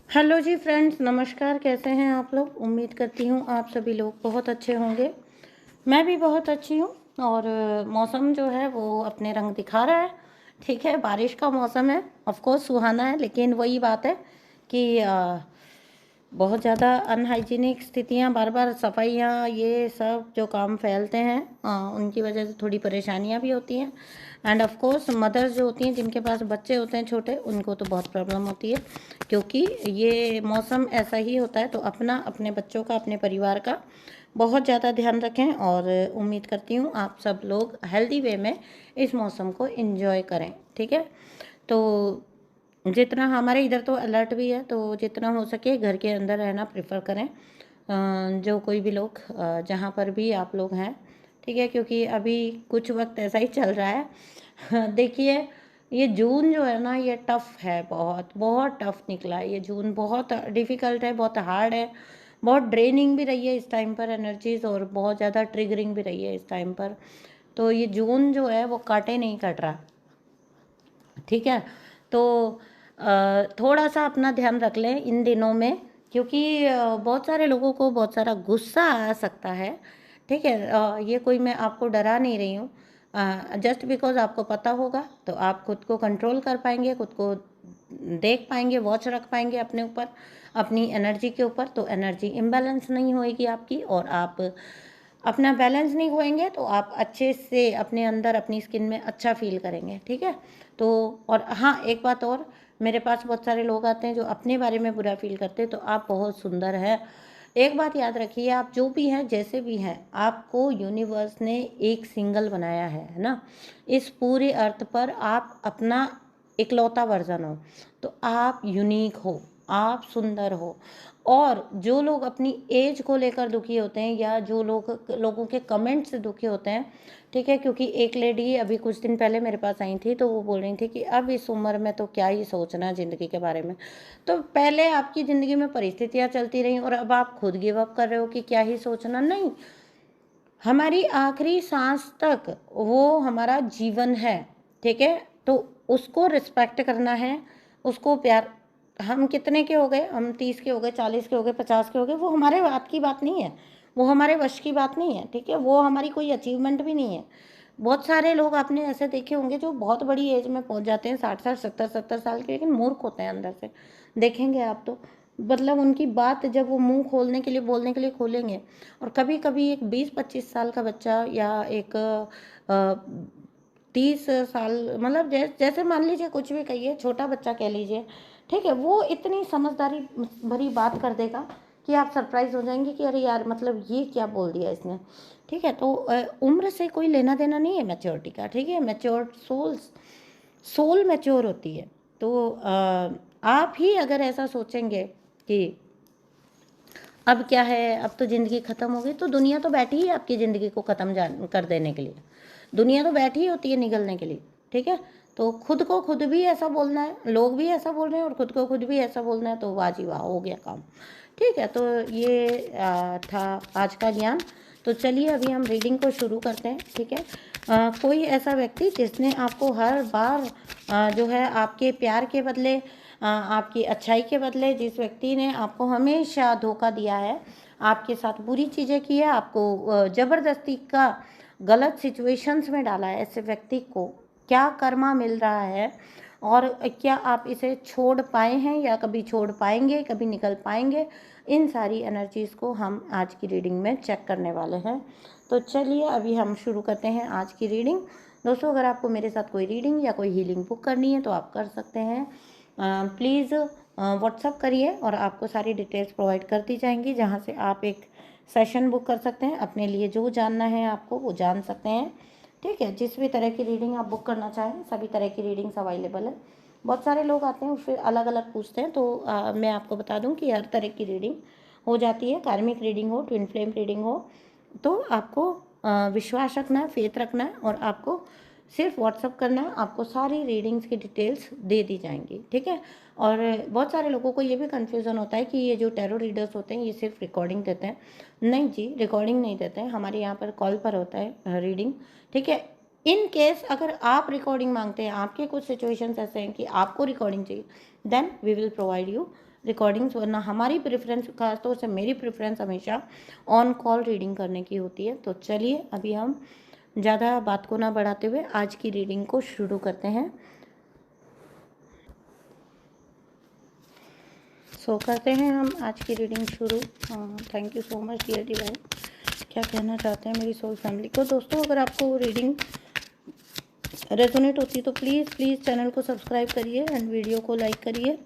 Hello जी friends, नमस्कार। कैसे हैं आप लोग? उम्मीद करती हूँ आप सभी लोग बहुत अच्छे होंगे। मैं भी बहुत अच्छी हूँ। और मौसम जो है वो अपने रंग दिखा रहा है। ठीक है, बारिश का मौसम है, ऑफ कोर्स सुहाना है, लेकिन वही बात है कि बहुत ज़्यादा अनहाइजीनिक स्थितियाँ, बार बार सफाइयाँ, ये सब जो काम फैलते हैं उनकी वजह से थोड़ी परेशानियाँ भी होती हैं। एंड ऑफ कोर्स मदर्स जो होती हैं, जिनके पास बच्चे होते हैं छोटे, उनको तो बहुत प्रॉब्लम होती है, क्योंकि ये मौसम ऐसा ही होता है। तो अपना, अपने बच्चों का, अपने परिवार का बहुत ज़्यादा ध्यान रखें। और उम्मीद करती हूँ आप सब लोग हेल्दी वे में इस मौसम को एंजॉय करें। ठीक है, तो जितना हमारे इधर तो अलर्ट भी है, तो जितना हो सके घर के अंदर रहना प्रेफर करें। जो कोई भी लोग जहाँ पर भी आप लोग हैं, ठीक है, क्योंकि अभी कुछ वक्त ऐसा ही चल रहा है। देखिए, ये जून जो है ना, ये टफ़ है, बहुत बहुत टफ़ निकला है ये जून। बहुत डिफ़िकल्ट है, बहुत हार्ड है, बहुत ड्रेनिंग भी रही है इस टाइम पर एनर्जीज, और बहुत ज़्यादा ट्रिगरिंग भी रही है इस टाइम पर। तो ये जून जो है वो काटे नहीं कट रहा। ठीक है, तो थोड़ा सा अपना ध्यान रख लें इन दिनों में, क्योंकि बहुत सारे लोगों को बहुत सारा गुस्सा आ सकता है। ठीक है, ये कोई मैं आपको डरा नहीं रही हूँ। जस्ट बिकॉज आपको पता होगा तो आप खुद को कंट्रोल कर पाएंगे, खुद को देख पाएंगे, वॉच रख पाएंगे अपने ऊपर, अपनी एनर्जी के ऊपर। तो एनर्जी इम्बैलेंस नहीं होएगी आपकी, और आप अपना बैलेंस नहीं खोएंगे, तो आप अच्छे से अपने अंदर, अपनी स्किन में अच्छा फील करेंगे। ठीक है, तो और हाँ, एक बात और, मेरे पास बहुत सारे लोग आते हैं जो अपने बारे में बुरा फील करते हैं, तो आप बहुत सुंदर हैं। एक बात याद रखिए, आप जो भी हैं, जैसे भी हैं, आपको यूनिवर्स ने एक सिंगल बनाया है ना। इस पूरे अर्थ पर आप अपना इकलौता वर्जन हो, तो आप यूनिक हो, आप सुंदर हो। और जो लोग अपनी एज को लेकर दुखी होते हैं, या जो लोगों के कमेंट से दुखी होते हैं, ठीक है, क्योंकि एक लेडी अभी कुछ दिन पहले मेरे पास आई थी, तो वो बोल रही थी कि अब इस उम्र में तो क्या ही सोचना ज़िंदगी के बारे में। तो पहले आपकी ज़िंदगी में परिस्थितियाँ चलती रहीं, और अब आप खुद गिव अप कर रहे हो कि क्या ही सोचना। नहीं, हमारी आखिरी सांस तक वो हमारा जीवन है। ठीक है, तो उसको रिस्पेक्ट करना है, उसको प्यार। हम कितने के हो गए, हम 30 के हो गए, 40 के हो गए, 50 के हो गए, वो हमारे बात की बात नहीं है, वो हमारे वश की बात नहीं है। ठीक है, वो हमारी कोई अचीवमेंट भी नहीं है। बहुत सारे लोग आपने ऐसे देखे होंगे जो बहुत बड़ी एज में पहुंच जाते हैं, 60 60 70 साल के, लेकिन मूर्ख होते हैं अंदर से। देखेंगे आप तो, मतलब उनकी बात जब वो मुंह खोलने के लिए, बोलने के लिए खोलेंगे, और कभी कभी एक 20 25 साल का बच्चा, या एक 30 साल, मतलब जैसे मान लीजिए, कुछ भी कहिए, छोटा बच्चा कह लीजिए, ठीक है, वो इतनी समझदारी भरी बात कर देगा कि आप सरप्राइज हो जाएंगे कि अरे यार, मतलब ये क्या बोल दिया इसने। ठीक है, तो उम्र से कोई लेना देना नहीं है मैच्योरिटी का। ठीक है, मैच्योर सोल मैच्योर होती है। तो आप ही अगर ऐसा सोचेंगे कि अब क्या है, अब तो ज़िंदगी ख़त्म हो गई, तो दुनिया तो बैठी है आपकी ज़िंदगी को ख़त्म कर देने के लिए। दुनिया तो बैठी होती है निगलने के लिए। ठीक है, तो खुद को खुद भी ऐसा बोलना है, लोग भी ऐसा बोल रहे हैं, और खुद को खुद भी ऐसा बोलना है, तो वाह जी वाह, हो गया काम। ठीक है, तो ये था आज का ज्ञान। तो चलिए अभी हम रीडिंग को शुरू करते हैं। ठीक है, कोई ऐसा व्यक्ति जिसने आपको हर बार जो है आपके प्यार के बदले, आपकी अच्छाई के बदले, जिस व्यक्ति ने आपको हमेशा धोखा दिया है, आपके साथ बुरी चीज़ें की है, आपको ज़बरदस्ती का गलत सिचुएशंस में डाला है, ऐसे व्यक्ति को क्या कर्मा मिल रहा है, और क्या आप इसे छोड़ पाए हैं, या कभी छोड़ पाएंगे, कभी निकल पाएंगे, इन सारी एनर्जीज़ को हम आज की रीडिंग में चेक करने वाले हैं। तो चलिए अभी हम शुरू करते हैं आज की रीडिंग। दोस्तों, अगर आपको मेरे साथ कोई रीडिंग या कोई हीलिंग बुक करनी है तो आप कर सकते हैं। प्लीज़ व्हाट्सअप करिए, और आपको सारी डिटेल्स प्रोवाइड कर दी जाएंगी, जहाँ से आप एक सेशन बुक कर सकते हैं। अपने लिए जो जानना है आपको, वो जान सकते हैं। ठीक है, जिस भी तरह की रीडिंग आप बुक करना चाहें, सभी तरह की रीडिंग्स अवेलेबल है। बहुत सारे लोग आते हैं, फिर अलग अलग पूछते हैं, तो मैं आपको बता दूं कि हर तरह की रीडिंग हो जाती है। कार्मिक रीडिंग हो, ट्विन फ्लेम रीडिंग हो, तो आपको विश्वास रखना है, फेथ रखना है, और आपको सिर्फ व्हाट्सअप करना है, आपको सारी रीडिंग्स की डिटेल्स दे दी जाएंगी। ठीक है, और बहुत सारे लोगों को ये भी कन्फ्यूज़न होता है कि ये जो टैरो रीडर्स होते हैं, ये सिर्फ रिकॉर्डिंग देते हैं। नहीं जी, रिकॉर्डिंग नहीं देते हैं, हमारे यहाँ पर कॉल पर होता है रीडिंग। ठीक है, इन केस अगर आप रिकॉर्डिंग मांगते हैं, आपके कुछ सिचुएशंस ऐसे हैं कि आपको रिकॉर्डिंग चाहिए, then we will provide you recordings, वरना हमारी प्रेफरेंस, खासतौर से मेरी प्रेफरेंस हमेशा ऑन कॉल रीडिंग करने की होती है। तो चलिए अभी हम ज़्यादा बात को ना बढ़ाते हुए आज की रीडिंग को शुरू करते हैं। सो करते हैं हम आज की रीडिंग शुरू। Thank you so much dear divine. क्या कहना चाहते हैं मेरी सोल फैमिली को? दोस्तों, अगर आपको रीडिंग रेजोनेट होती है तो प्लीज़ चैनल को सब्सक्राइब करिए एंड वीडियो को लाइक करिए,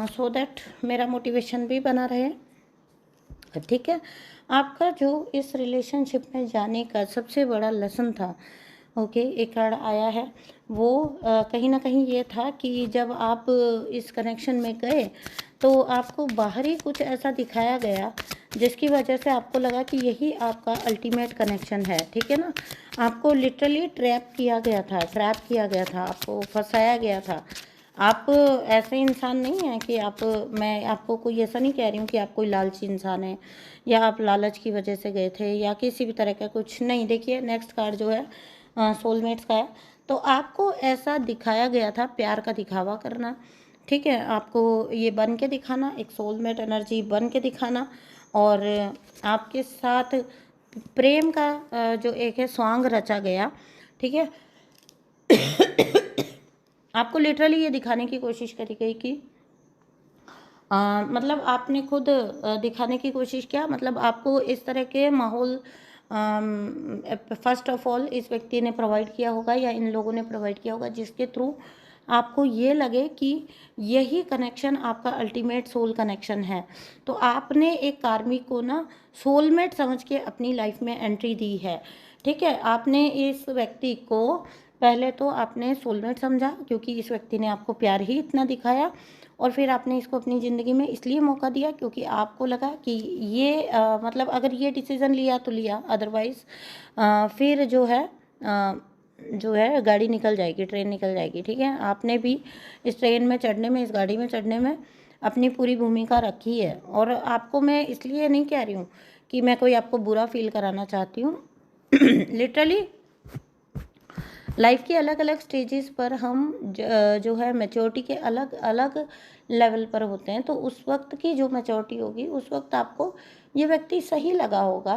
सो दैट मेरा मोटिवेशन भी बना रहे। ठीक है, आपका जो इस रिलेशनशिप में जाने का सबसे बड़ा लेसन था, ओके, एक कार्ड आया है, वो कहीं ना कहीं ये था कि जब आप इस कनेक्शन में गए तो आपको बाहर ही कुछ ऐसा दिखाया गया जिसकी वजह से आपको लगा कि यही आपका अल्टीमेट कनेक्शन है। ठीक है ना, आपको लिटरली ट्रैप किया गया था, आपको फंसाया गया था। आप ऐसे इंसान नहीं हैं कि मैं आपको कोई ऐसा नहीं कह रही हूँ कि आप कोई लालची इंसान है या आप लालच की वजह से गए थे या किसी भी तरह का कुछ नहीं। देखिए नेक्स्ट कार्ड जो है सोलमेट्स का है। तो आपको ऐसा दिखाया गया था, प्यार का दिखावा करना, ठीक है, आपको ये बन के दिखाना, एक सोलमेट एनर्जी बन के दिखाना, और आपके साथ प्रेम का जो एक है स्वांग रचा गया। ठीक है, आपको लिटरली ये दिखाने की कोशिश करी गई कि मतलब आपने खुद दिखाने की कोशिश किया, मतलब आपको इस तरह के माहौल फर्स्ट ऑफ ऑल इस व्यक्ति ने प्रोवाइड किया होगा या इन लोगों ने प्रोवाइड किया होगा जिसके थ्रू आपको ये लगे कि यही कनेक्शन आपका अल्टीमेट सोल कनेक्शन है। तो आपने एक कार्मिक को ना सोलमेट समझ के अपनी लाइफ में एंट्री दी है। ठीक है, आपने इस व्यक्ति को पहले तो आपने सोलमेट समझा क्योंकि इस व्यक्ति ने आपको प्यार ही इतना दिखाया, और फिर आपने इसको अपनी ज़िंदगी में इसलिए मौका दिया क्योंकि आपको लगा कि ये मतलब अगर ये डिसीज़न लिया तो लिया, अदरवाइज़ फिर जो है गाड़ी निकल जाएगी, ट्रेन निकल जाएगी। ठीक है, आपने भी इस ट्रेन में चढ़ने में, इस गाड़ी में चढ़ने में अपनी पूरी भूमिका रखी है। और आपको मैं इसलिए नहीं कह रही हूँ कि मैं कोई आपको बुरा फील कराना चाहती हूँ। लिटरली लाइफ के अलग अलग स्टेजेस पर हम जो है मैच्योरिटी के अलग अलग लेवल पर होते हैं। तो उस वक्त की जो मैच्योरिटी होगी उस वक्त आपको ये व्यक्ति सही लगा होगा।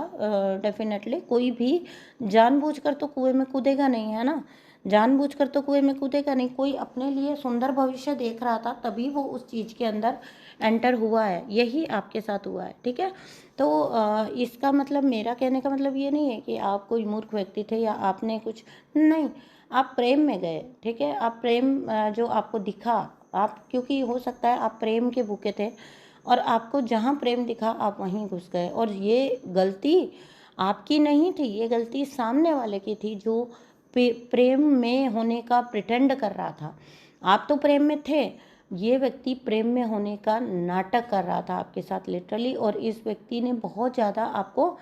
डेफिनेटली कोई भी जानबूझकर तो कुएं में कूदेगा नहीं, है ना, जानबूझकर तो कुएं में कूदेगा नहीं। कोई अपने लिए सुंदर भविष्य देख रहा था तभी वो उस चीज़ के अंदर एंटर हुआ है, यही आपके साथ हुआ है। ठीक है, तो इसका मतलब, मेरा कहने का मतलब ये नहीं है कि आप कोई मूर्ख व्यक्ति थे या आपने कुछ नहीं, आप प्रेम में गए। ठीक है, आप प्रेम जो आपको दिखा, आप क्योंकि हो सकता है आप प्रेम के भूखे थे और आपको जहाँ प्रेम दिखा आप वहीं घुस गए, और ये गलती आपकी नहीं थी, ये गलती सामने वाले की थी जो प्रेम में होने का प्रिटेंड कर रहा था। आप तो प्रेम में थे, ये व्यक्ति प्रेम में होने का नाटक कर रहा था आपके साथ लिटरली। और इस व्यक्ति ने बहुत ज़्यादा आपको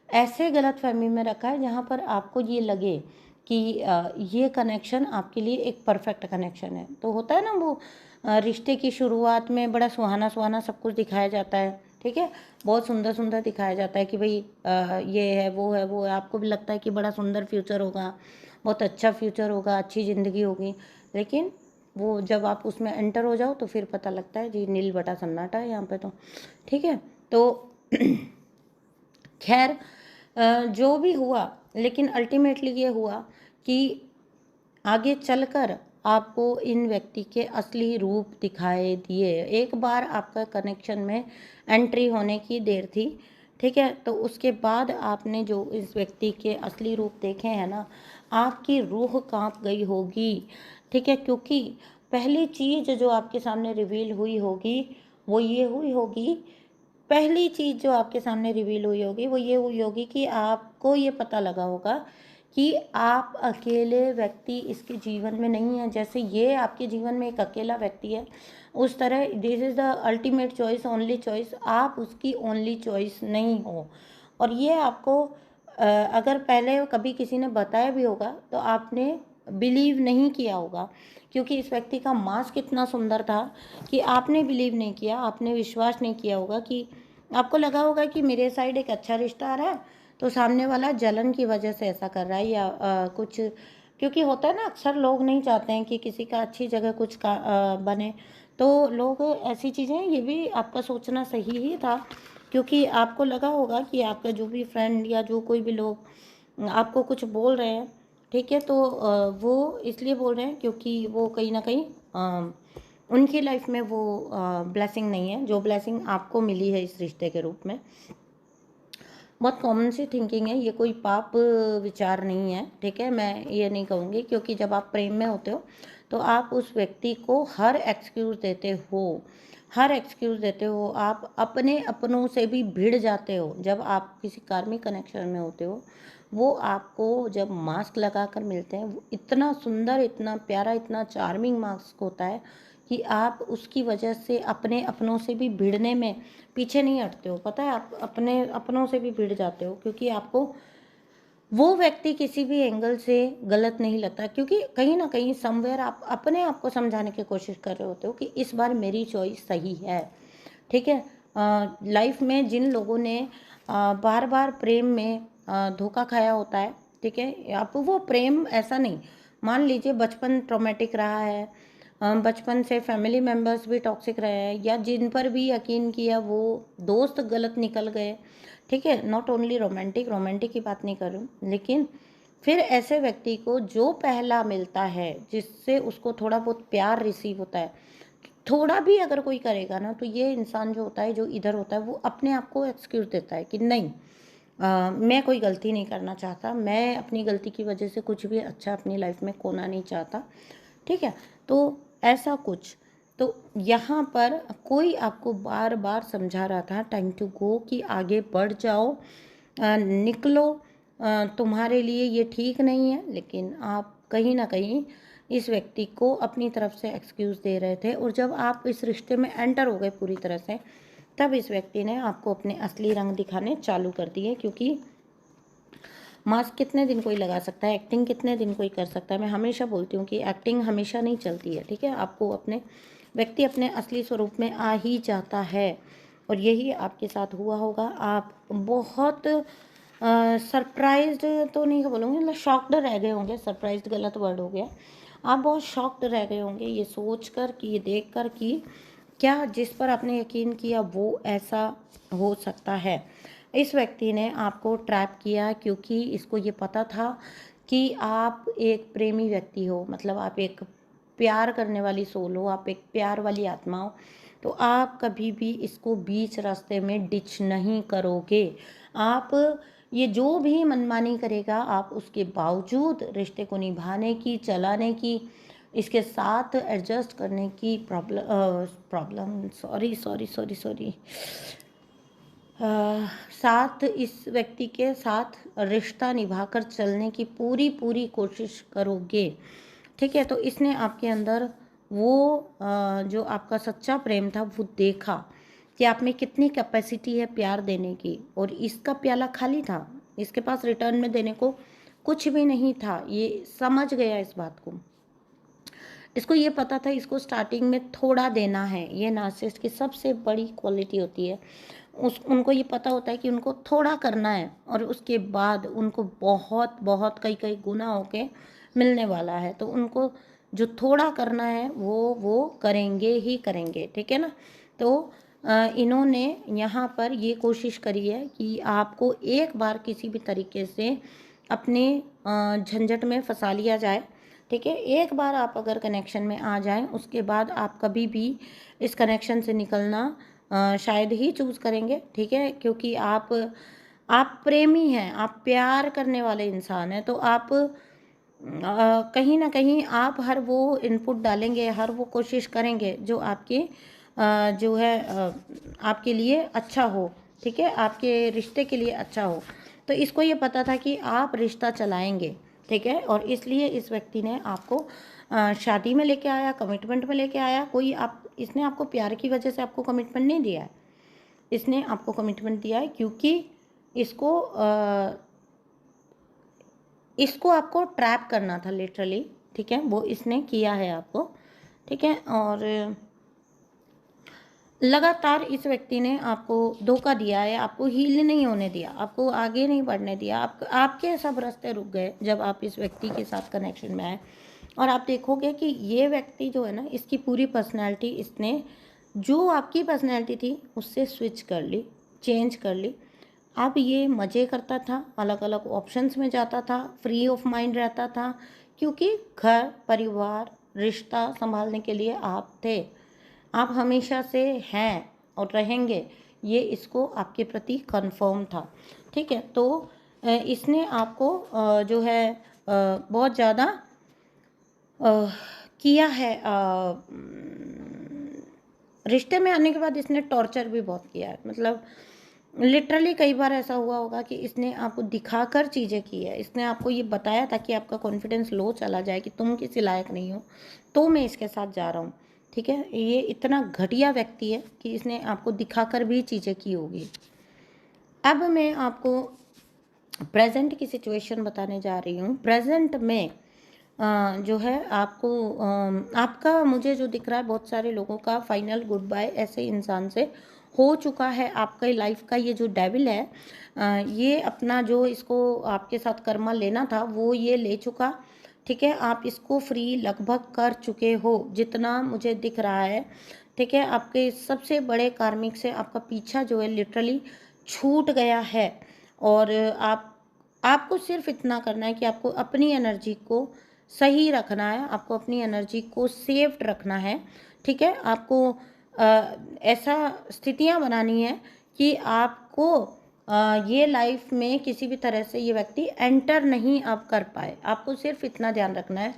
ऐसे गलत फहमी में रखा है जहाँ पर आपको ये लगे कि ये कनेक्शन आपके लिए एक परफेक्ट कनेक्शन है। तो होता है ना वो रिश्ते की शुरुआत में बड़ा सुहाना सुहाना सब कुछ दिखाया जाता है। ठीक है, बहुत सुंदर सुंदर दिखाया जाता है कि भाई ये है वो है वो है, आपको भी लगता है कि बड़ा सुंदर फ्यूचर होगा, बहुत अच्छा फ्यूचर होगा, अच्छी ज़िंदगी होगी। लेकिन वो जब आप उसमें एंटर हो जाओ तो फिर पता लगता है जी नील बटा सन्नाटा है यहाँ पे तो। ठीक है, तो खैर जो भी हुआ, लेकिन अल्टीमेटली ये हुआ कि आगे चलकर आपको इन व्यक्ति के असली रूप दिखाई दिए। एक बार आपका कनेक्शन में एंट्री होने की देर थी। ठीक है, तो उसके बाद आपने जो इस व्यक्ति के असली रूप देखे हैं ना, आपकी रूह कांप गई होगी। ठीक है, क्योंकि पहली चीज़ जो आपके सामने रिवील हुई होगी वो ये हुई होगी, पहली चीज़ जो आपके सामने रिवील हुई होगी वो ये हुई होगी कि आपको ये पता लगा होगा कि आप अकेले व्यक्ति इसके जीवन में नहीं है। जैसे ये आपके जीवन में एक अकेला व्यक्ति है, उस तरह this is the ultimate choice, only choice, आप उसकी ओनली चॉइस नहीं हो। और ये आपको अगर पहले कभी किसी ने बताया भी होगा तो आपने बिलीव नहीं किया होगा, क्योंकि इस व्यक्ति का मास्क इतना सुंदर था कि आपने बिलीव नहीं किया, आपने विश्वास नहीं किया होगा। कि आपको लगा होगा कि मेरे साइड एक अच्छा रिश्ता आ रहा है तो सामने वाला जलन की वजह से ऐसा कर रहा है, या कुछ क्योंकि होता है ना, अक्सर लोग नहीं चाहते हैं कि किसी का अच्छी जगह कुछ बने। तो लोग ऐसी चीज़ें, ये भी आपका सोचना सही ही था, क्योंकि आपको लगा होगा कि आपका जो भी फ्रेंड या जो कोई भी लोग आपको कुछ बोल रहे हैं, ठीक है, तो वो इसलिए बोल रहे हैं क्योंकि वो कहीं ना कहीं उनकी लाइफ में वो ब्लेसिंग नहीं है जो ब्लेसिंग आपको मिली है इस रिश्ते के रूप में। बहुत कॉमन सी थिंकिंग है, ये कोई पाप विचार नहीं है, ठीक है, मैं ये नहीं कहूँगी, क्योंकि जब आप प्रेम में होते हो तो आप उस व्यक्ति को हर एक्सक्यूज़ देते हो, हर एक्सक्यूज़ देते हो, आप अपने अपनों से भी भिड़ जाते हो। जब आप किसी कार्मिक कनेक्शन में होते हो, वो आपको जब मास्क लगा कर मिलते हैं, वो इतना सुंदर, इतना प्यारा, इतना चार्मिंग मास्क होता है कि आप उसकी वजह से अपने अपनों से भी भिड़ने में पीछे नहीं हटते हो। पता है, आप अपने अपनों से भी भिड़ जाते हो, क्योंकि आपको वो व्यक्ति किसी भी एंगल से गलत नहीं लगता, क्योंकि कहीं ना कहीं समवेयर आप अपने आप को समझाने की कोशिश कर रहे होते हो कि इस बार मेरी चॉइस सही है, ठीक है। लाइफ में जिन लोगों ने बार बार प्रेम में धोखा खाया होता है, ठीक है, आप वो प्रेम ऐसा नहीं, मान लीजिए बचपन ट्रॉमेटिक रहा है, बचपन से फैमिली मेम्बर्स भी टॉक्सिक रहे हैं, या जिन पर भी यकीन किया वो दोस्त गलत निकल गए, ठीक है, नॉट ओनली रोमांटिक, रोमांटिक की बात नहीं कर रही हूँ, लेकिन फिर ऐसे व्यक्ति को जो पहला मिलता है, जिससे उसको थोड़ा बहुत प्यार रिसीव होता है, थोड़ा भी अगर कोई करेगा ना, तो ये इंसान जो होता है, जो इधर होता है, वो अपने आप को एक्सक्यूज़ देता है कि नहीं, मैं कोई गलती नहीं करना चाहता, मैं अपनी गलती की वजह से कुछ भी अच्छा अपनी लाइफ में खोना नहीं चाहता, ठीक है। तो ऐसा कुछ, तो यहाँ पर कोई आपको बार बार समझा रहा था टाइम टू गो, कि आगे बढ़ जाओ, निकलो, तुम्हारे लिए ये ठीक नहीं है, लेकिन आप कहीं ना कहीं इस व्यक्ति को अपनी तरफ से एक्सक्यूज़ दे रहे थे, और जब आप इस रिश्ते में एंटर हो गए पूरी तरह से, तब इस व्यक्ति ने आपको अपने असली रंग दिखाने चालू कर दिए, क्योंकि मास्क कितने दिन कोई लगा सकता है, एक्टिंग कितने दिन कोई कर सकता है। मैं हमेशा बोलती हूँ कि एक्टिंग हमेशा नहीं चलती है, ठीक है, आपको अपने व्यक्ति अपने असली स्वरूप में आ ही जाता है, और यही आपके साथ हुआ होगा। आप बहुत सरप्राइज्ड तो नहीं बोलूँगी, मतलब शॉक्ड रह गए होंगे, सरप्राइज्ड गलत वर्ड हो गया, आप बहुत शॉक्ड रह गए होंगे ये सोच कर, कि ये देख कर कि क्या जिस पर आपने यकीन किया वो ऐसा हो सकता है। इस व्यक्ति ने आपको ट्रैप किया, क्योंकि इसको ये पता था कि आप एक प्रेमी व्यक्ति हो, मतलब आप एक प्यार करने वाली सोल हो, आप एक प्यार वाली आत्मा हो, तो आप कभी भी इसको बीच रास्ते में डिच नहीं करोगे। आप ये जो भी मनमानी करेगा, आप उसके बावजूद रिश्ते को निभाने की, चलाने की, इसके साथ एडजस्ट करने की problem sorry sorry sorry sorry साथ इस व्यक्ति के साथ रिश्ता निभाकर चलने की पूरी पूरी कोशिश करोगे, ठीक है। तो इसने आपके अंदर वो जो आपका सच्चा प्रेम था वो देखा कि आप में कितनी कैपेसिटी है प्यार देने की, और इसका प्याला खाली था, इसके पास रिटर्न में देने को कुछ भी नहीं था, ये समझ गया इस बात को। इसको ये पता था इसको स्टार्टिंग में थोड़ा देना है, ये नार्सिसिस्ट की सबसे बड़ी क्वालिटी होती है। उनको ये पता होता है कि उनको थोड़ा करना है, और उसके बाद उनको बहुत बहुत कई कई गुना होके मिलने वाला है, तो उनको जो थोड़ा करना है वो करेंगे ही करेंगे, ठीक है ना। तो इन्होंने यहाँ पर ये कोशिश करी है कि आपको एक बार किसी भी तरीके से अपने झंझट में फंसा लिया जाए, ठीक है। एक बार आप अगर कनेक्शन में आ जाएं, उसके बाद आप कभी भी इस कनेक्शन से निकलना शायद ही चूज़ करेंगे, ठीक है, क्योंकि आप प्रेमी हैं, आप प्यार करने वाले इंसान हैं, तो आप कहीं ना कहीं आप हर वो इनपुट डालेंगे, हर वो कोशिश करेंगे जो आपके जो है आपके लिए अच्छा हो, ठीक है, आपके रिश्ते के लिए अच्छा हो। तो इसको ये पता था कि आप रिश्ता चलाएंगे, ठीक है, और इसलिए इस व्यक्ति ने आपको शादी में लेके आया, कमिटमेंट में लेके आया। इसने आपको प्यार की वजह से आपको कमिटमेंट नहीं दिया है, इसने आपको कमिटमेंट दिया है क्योंकि इसको आपको ट्रैप करना था लिटरली, ठीक है, वो इसने किया है आपको, ठीक है। और लगातार इस व्यक्ति ने आपको धोखा दिया है, आपको हील नहीं होने दिया, आपको आगे नहीं बढ़ने दिया, आपके सब रास्ते रुक गए जब आप इस व्यक्ति के साथ कनेक्शन में आए। और आप देखोगे कि ये व्यक्ति जो है ना, इसकी पूरी पर्सनैलिटी इसने जो आपकी पर्सनैलिटी थी उससे स्विच कर ली, चेंज कर ली। अब ये मज़े करता था, अलग अलग ऑप्शंस में जाता था, फ्री ऑफ माइंड रहता था, क्योंकि घर परिवार रिश्ता संभालने के लिए आप थे, आप हमेशा से हैं और रहेंगे, ये इसको आपके प्रति कंफर्म था। ठीक है, तो इसने आपको जो है बहुत ज़्यादा किया है। रिश्ते में आने के बाद इसने टॉर्चर भी बहुत किया है, मतलब लिटरली कई बार ऐसा हुआ होगा कि इसने आपको दिखाकर चीज़ें की है, इसने आपको ये बताया ताकि आपका कॉन्फिडेंस लो चला जाए कि तुम किसी लायक नहीं हो, तो मैं इसके साथ जा रहा हूँ। ठीक है, ये इतना घटिया व्यक्ति है कि इसने आपको दिखाकर भी चीज़ें की होगी। अब मैं आपको प्रेजेंट की सिचुएशन बताने जा रही हूँ। प्रेजेंट में जो है आपको आपका मुझे जो दिख रहा है, बहुत सारे लोगों का फाइनल गुड बाय ऐसे इंसान से हो चुका है। आपका लाइफ का ये जो डेविल है, ये अपना जो इसको आपके साथ कर्मा लेना था वो ये ले चुका। ठीक है, आप इसको फ्री लगभग कर चुके हो जितना मुझे दिख रहा है। ठीक है, आपके सबसे बड़े कार्मिक से आपका पीछा जो है लिटरली छूट गया है। और आपको सिर्फ इतना करना है कि आपको अपनी एनर्जी को सही रखना है, आपको अपनी एनर्जी को सेव्ड रखना है। ठीक है, आपको ऐसा स्थितियां बनानी है कि आपको ये लाइफ में किसी भी तरह से ये व्यक्ति एंटर नहीं आप कर पाए। आपको सिर्फ इतना ध्यान रखना है,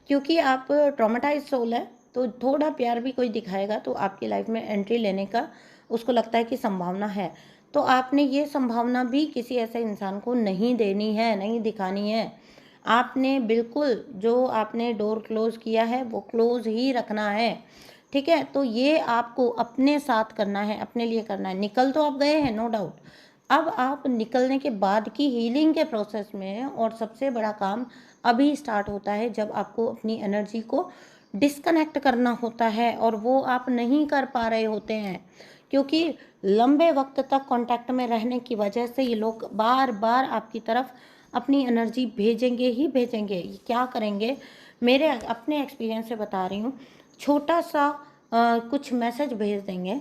क्योंकि आप ट्रॉमेटाइज सोल है, तो थोड़ा प्यार भी कोई दिखाएगा तो आपकी लाइफ में एंट्री लेने का उसको लगता है कि संभावना है। तो आपने ये संभावना भी किसी ऐसे इंसान को नहीं देनी है, नहीं दिखानी है। आपने बिल्कुल जो आपने डोर क्लोज किया है वो क्लोज ही रखना है। ठीक है, तो ये आपको अपने साथ करना है, अपने लिए करना है। निकल तो आप गए हैं, नो डाउट। अब आप निकलने के बाद की हीलिंग के प्रोसेस में हैं, और सबसे बड़ा काम अभी स्टार्ट होता है जब आपको अपनी एनर्जी को डिस्कनेक्ट करना होता है, और वो आप नहीं कर पा रहे होते हैं क्योंकि लंबे वक्त तक कांटेक्ट में रहने की वजह से ये लोग बार बार आपकी तरफ अपनी एनर्जी भेजेंगे ही भेजेंगे। ये क्या करेंगे, मेरे अपने एक्सपीरियंस से बता रही हूँ, छोटा सा कुछ मैसेज भेज देंगे।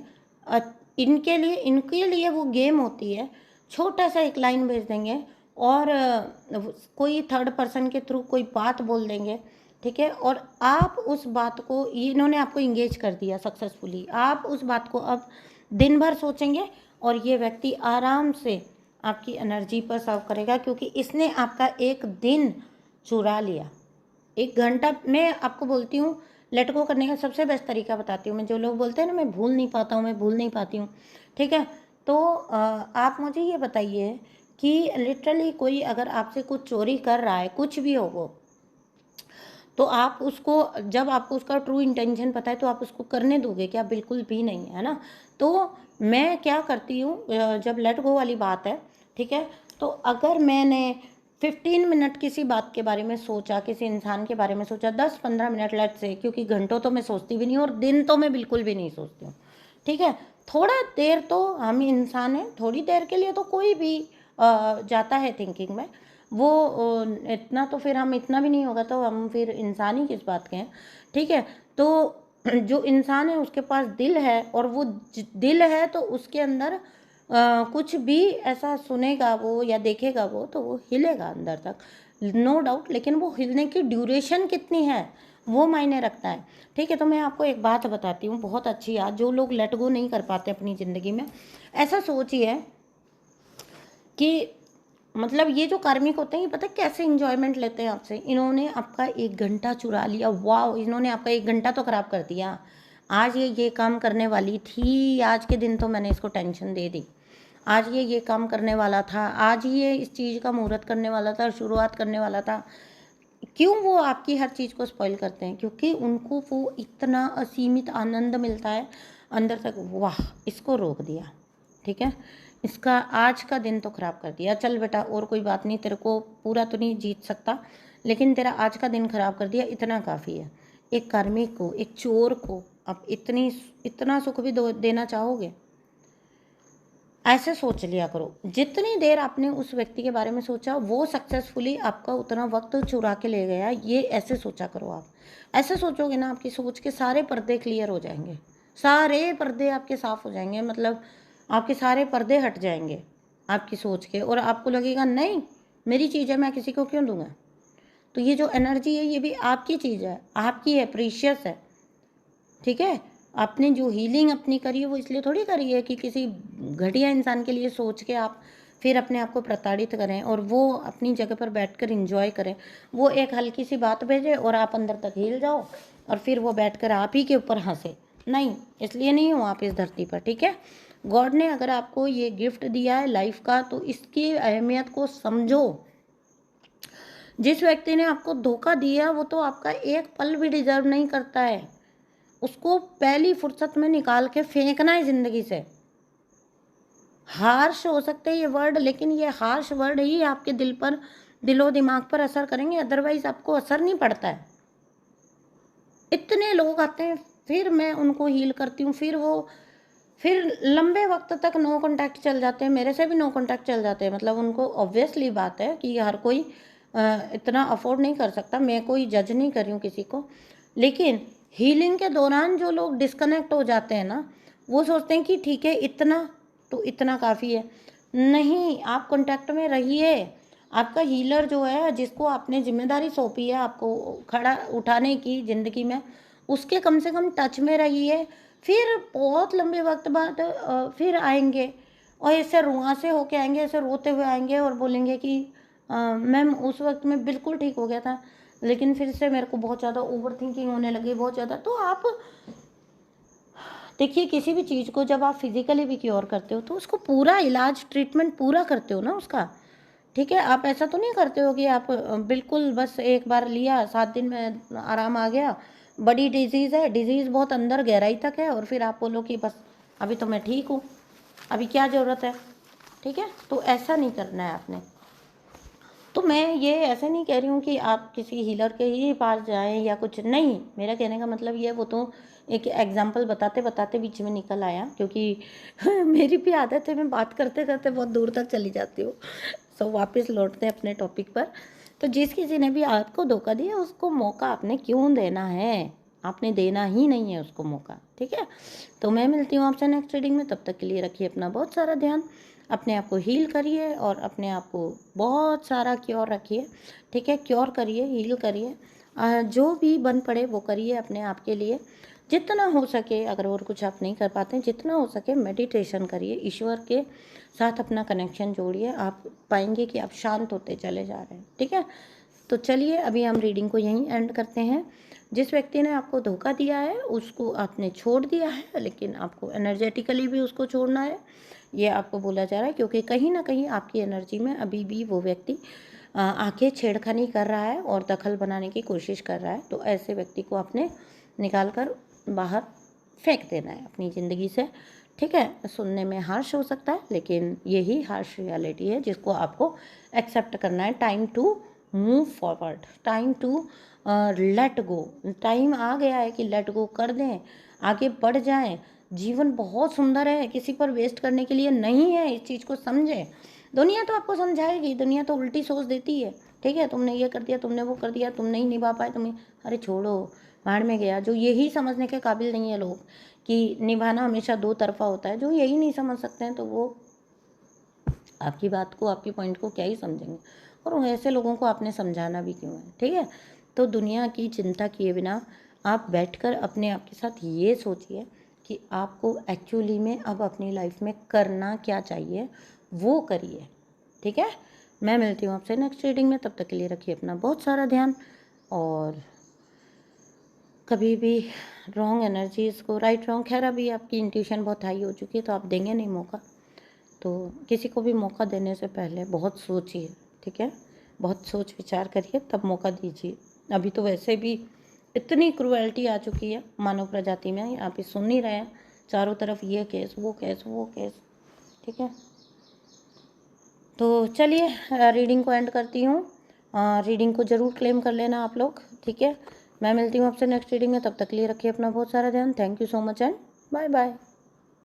इनके लिए वो गेम होती है, छोटा सा एक लाइन भेज देंगे, और कोई थर्ड पर्सन के थ्रू कोई बात बोल देंगे। ठीक है, और आप उस बात को, इन्होंने आपको इंगेज कर दिया सक्सेसफुली, आप उस बात को अब दिन भर सोचेंगे और ये व्यक्ति आराम से आपकी एनर्जी पर सर्व करेगा, क्योंकि इसने आपका एक दिन चुरा लिया। 1 घंटा, मैं आपको बोलती हूँ लेट गो करने का सबसे बेस्ट तरीका बताती हूँ मैं। जो लोग बोलते हैं ना मैं भूल नहीं पाता हूँ, मैं भूल नहीं पाती हूँ, ठीक है, तो आप मुझे ये बताइए कि लिटरली कोई अगर आपसे कुछ चोरी कर रहा है, कुछ भी हो वो, तो आप उसको, जब आपको उसका ट्रू इंटेंशन पता है तो आप उसको करने दोगे क्या? बिल्कुल भी नहीं, है ना। तो मैं क्या करती हूँ, जब लेट गो वाली बात है, ठीक है, तो अगर मैंने 15 मिनट किसी बात के बारे में सोचा, किसी इंसान के बारे में सोचा, 10-15 मिनट लेट से, क्योंकि घंटों तो मैं सोचती भी नहीं और दिन तो मैं बिल्कुल भी नहीं सोचती हूँ, ठीक है, थोड़ा देर तो हम इंसान हैं, थोड़ी देर के लिए तो कोई भी जाता है थिंकिंग में, वो इतना तो फिर हम, इतना भी नहीं होगा तो हम फिर इंसान ही किस बात के हैं। ठीक है, तो जो इंसान है उसके पास दिल है, और वो दिल है तो उसके अंदर कुछ भी ऐसा सुनेगा वो या देखेगा वो, तो वो हिलेगा अंदर तक, नो डाउट। लेकिन वो हिलने की ड्यूरेशन कितनी है वो मायने रखता है। ठीक है, तो मैं आपको एक बात बताती हूँ बहुत अच्छी याद, जो लोग लेट गो नहीं कर पाते अपनी ज़िंदगी में, ऐसा सोचिए कि मतलब ये जो कार्मिक होते हैं, ये पता है कैसे इंजॉयमेंट लेते हैं आपसे। इन्होंने आपका 1 घंटा चुरा लिया, वाह, इन्होंने आपका 1 घंटा तो खराब कर दिया। आज ये काम करने वाली थी, आज के दिन तो मैंने इसको टेंशन दे दी, आज ये काम करने वाला था, आज ये इस चीज़ का मुहूर्त करने वाला था, शुरुआत करने वाला था। क्यों वो आपकी हर चीज़ को स्पॉइल करते हैं? क्योंकि उनको वो इतना असीमित आनंद मिलता है अंदर तक, वाह इसको रोक दिया, ठीक है, इसका आज का दिन तो खराब कर दिया, चल बेटा और कोई बात नहीं, तेरे को पूरा तो नहीं जीत सकता लेकिन तेरा आज का दिन खराब कर दिया, इतना काफ़ी है। एक कार्मिक को, एक चोर को आप इतना सुख भी देना चाहोगे? ऐसे सोच लिया करो। जितनी देर आपने उस व्यक्ति के बारे में सोचा, वो सक्सेसफुली आपका उतना वक्त चुरा के ले गया, ये ऐसे सोचा करो। आप ऐसे सोचोगे ना, आपकी सोच के सारे पर्दे क्लियर हो जाएंगे, सारे पर्दे आपके साफ हो जाएंगे, मतलब आपके सारे पर्दे हट जाएंगे आपकी सोच के, और आपको लगेगा नहीं मेरी चीज़ है, मैं किसी को क्यों दूंगा। तो ये जो एनर्जी है ये भी आपकी चीज़ है, आपकी है, प्रीशियस है, ठीक है। आपने जो हीलिंग अपनी करी है वो इसलिए थोड़ी करी है कि किसी घटिया इंसान के लिए सोच के आप फिर अपने आप को प्रताड़ित करें और वो अपनी जगह पर बैठकर एंजॉय करें। वो एक हल्की सी बात भेजे और आप अंदर तक हिल जाओ और फिर वो बैठकर आप ही के ऊपर हंसे। नहीं, इसलिए नहीं हो आप इस धरती पर, ठीक है। गॉड ने अगर आपको ये गिफ्ट दिया है लाइफ का तो इसकी अहमियत को समझो। जिस व्यक्ति ने आपको धोखा दिया वो तो आपका एक पल भी डिजर्व नहीं करता है, उसको पहली फुर्सत में निकाल के फेंकना है जिंदगी से। हार्श हो सकते हैं ये वर्ड, लेकिन ये हार्श वर्ड ही आपके दिल पर, दिलो दिमाग पर असर करेंगे, अदरवाइज आपको असर नहीं पड़ता है। इतने लोग आते हैं, फिर मैं उनको हील करती हूँ, फिर लंबे वक्त तक नो कांटेक्ट चल जाते हैं, मेरे से भी नो कांटेक्ट चल जाते हैं। मतलब उनको ऑब्वियसली बात है कि हर कोई इतना अफोर्ड नहीं कर सकता, मैं कोई जज नहीं कर रही हूँ किसी को, लेकिन हीलिंग के दौरान जो लोग डिस्कनेक्ट हो जाते हैं ना, वो सोचते हैं कि ठीक है इतना तो इतना काफ़ी है। नहीं, आप कांटेक्ट में रहिए। आपका हीलर जो है, जिसको आपने जिम्मेदारी सौंपी है आपको खड़ा उठाने की ज़िंदगी में, उसके कम से कम टच में रहिए। फिर बहुत लंबे वक्त बाद फिर आएंगे और ऐसे रुआ से होके आएंगे, ऐसे रोते हुए आएंगे और बोलेंगे कि मैम उस वक्त में बिल्कुल ठीक हो गया था, लेकिन फिर से मेरे को बहुत ज़्यादा ओवर थिंकिंग होने लगी, बहुत ज़्यादा। तो आप देखिए, किसी भी चीज़ को जब आप फिजिकली भी क्योर करते हो तो उसको पूरा इलाज ट्रीटमेंट पूरा करते हो ना उसका, ठीक है। आप ऐसा तो नहीं करते हो कि आप बिल्कुल बस एक बार लिया 7 दिन में आराम आ गया, बड़ी डिजीज़ है, डिजीज़ बहुत अंदर गहराई तक है, और फिर आप बोलो कि बस अभी तो मैं ठीक हूँ, अभी क्या ज़रूरत है, ठीक है। तो ऐसा नहीं करना है आपने। तो मैं ये ऐसे नहीं कह रही हूँ कि आप किसी हीलर के ही पास जाएं या कुछ, नहीं। मेरा कहने का मतलब ये, वो तो एक एग्जांपल बताते बताते बीच में निकल आया, क्योंकि मेरी भी आदत है, मैं बात करते करते बहुत दूर तक चली जाती हूँ। सो वापस लौटते हैं अपने टॉपिक पर। तो जिस किसी ने भी आपको धोखा दिया उसको मौका आपने क्यों देना है? आपने देना ही नहीं है उसको मौका, ठीक है। तो मैं मिलती हूँ आपसे नेक्स्ट रीडिंग में, तब तक के लिए रखिए अपना बहुत सारा ध्यान, अपने आप को हील करिए और अपने आप को बहुत सारा क्योर रखिए, ठीक है। क्योर करिए, हील करिए, जो भी बन पड़े वो करिए अपने आप के लिए, जितना हो सके। अगर और कुछ आप नहीं कर पाते, जितना हो सके मेडिटेशन करिए, ईश्वर के साथ अपना कनेक्शन जोड़िए, आप पाएंगे कि आप शांत होते चले जा रहे हैं, ठीक है। तो चलिए अभी हम रीडिंग को यहीं एंड करते हैं। जिस व्यक्ति ने आपको धोखा दिया है उसको आपने छोड़ दिया है, लेकिन आपको एनर्जेटिकली भी उसको छोड़ना है, ये आपको बोला जा रहा है, क्योंकि कहीं ना कहीं आपकी एनर्जी में अभी भी वो व्यक्ति आके छेड़खानी कर रहा है और दखल बनाने की कोशिश कर रहा है। तो ऐसे व्यक्ति को आपने निकाल कर बाहर फेंक देना है अपनी ज़िंदगी से, ठीक है। सुनने में हार्श हो सकता है, लेकिन यही हार्श रियलिटी है जिसको आपको एक्सेप्ट करना है। Time to move forward, time to let go. Time आ गया है कि लेट गो कर दें, आगे बढ़ जाएं। जीवन बहुत सुंदर है, किसी पर वेस्ट करने के लिए नहीं है, इस चीज़ को समझें। दुनिया तो आपको समझाएगी, दुनिया तो उल्टी सोच देती है, ठीक है। तुमने ये कर दिया, तुमने वो कर दिया, तुम नहीं निभा पाए, तुम्हें, अरे छोड़ो, भाड़ में गया। जो यही समझने के काबिल नहीं है लोग कि निभाना हमेशा दो तरफा होता है, जो यही नहीं समझ सकते हैं तो वो आपकी बात को, आपकी पॉइंट को क्या ही समझेंगे, और ऐसे लोगों को आपने समझाना भी क्यों है, ठीक है। तो दुनिया की चिंता किए बिना आप बैठकर अपने आप के साथ ये सोचिए कि आपको एक्चुअली में अब अपनी लाइफ में करना क्या चाहिए, वो करिए, ठीक है। मैं मिलती हूँ आपसे नेक्स्ट रीडिंग में, तब तक के लिए रखिए अपना बहुत सारा ध्यान, और कभी भी रॉन्ग एनर्जीज़ को, राइट रॉन्ग, खैर अभी आपकी इंट्यूशन बहुत हाई हो चुकी है तो आप देंगे नहीं मौका। तो किसी को भी मौका देने से पहले बहुत सोचिए, ठीक है। बहुत सोच विचार करिए तब मौका दीजिए। अभी तो वैसे भी इतनी क्रुएल्टी आ चुकी है मानव प्रजाति में, आप ये सुन ही रहे हैं चारों तरफ, ये केस वो केस वो केस, ठीक है। तो चलिए रीडिंग को एंड करती हूँ। रीडिंग को ज़रूर क्लेम कर लेना आप लोग, ठीक है। मैं मिलती हूँ आपसे नेक्स्ट रीडिंग में, तब तक के लिए रखिए अपना बहुत सारा ध्यान। Thank you so much and bye bye.